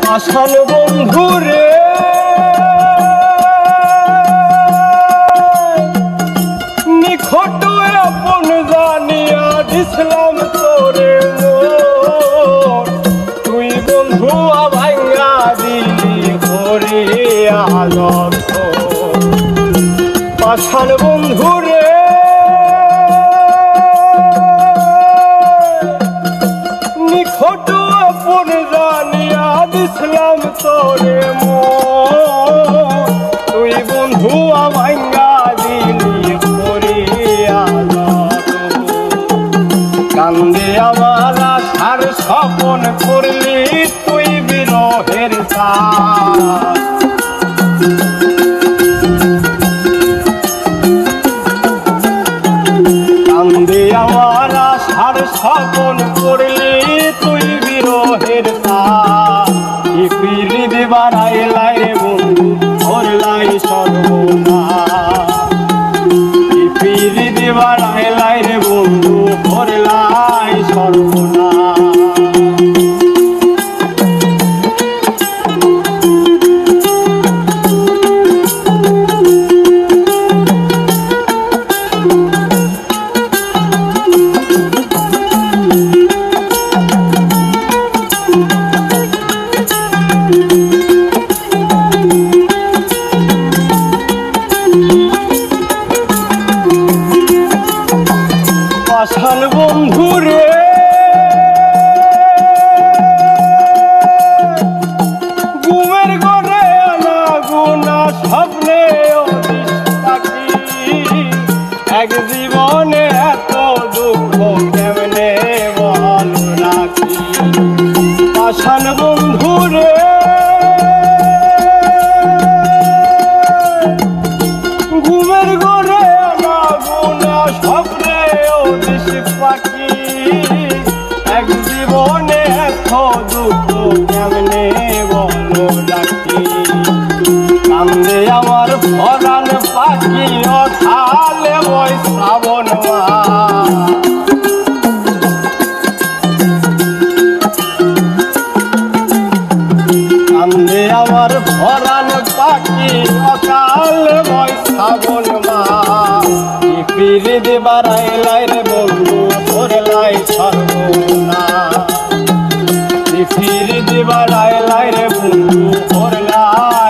আসান বন্ধু রে নিখট আপন জানিয়া দিছিলাম তোরে তুই বন্ধু ভাঙ্গা দিলি করে আলম আসান বন্ধু রে নিখট আপন জানিয়া দিছিলাম তোরে তুই বন্ধু ভাঙ্গা দিলি করে কান্দে আমার আশার স্বপন করলি তুই বিরহের কান্দে আমার আশার স্বপন করলি তুই বিরহের পিড়ি বাড়াই লাই বন্ধু ধরলাই সর্বনা পিড়ি বাড়াই লাই রে বন্ধু ধরলাই সর্বনা আসান বন্ধু রে ঘুমের ঘরে আনা গুনা স্বপ্নে পাখি এক জীবনে এত দুঃখ কেমনে বল রাখি আসান বন্ধু রে ঘুমের ঘরে আনা গুনা স্বপ্নে পাখি এক জীবনে এত দুঃখ কেমনে বলো ডাকি কান্দে আমার ভরান পাখি অথালে বই শ্রাবণ কান্দে আমার ভরান পাখি অকালে বই শ্রাবণ পিড়ি বাড়াই লাই রে বন্ধু ধরলাই সর্বনা পিড়ি বাড়াই লাই রে বন্ধু ধরলাই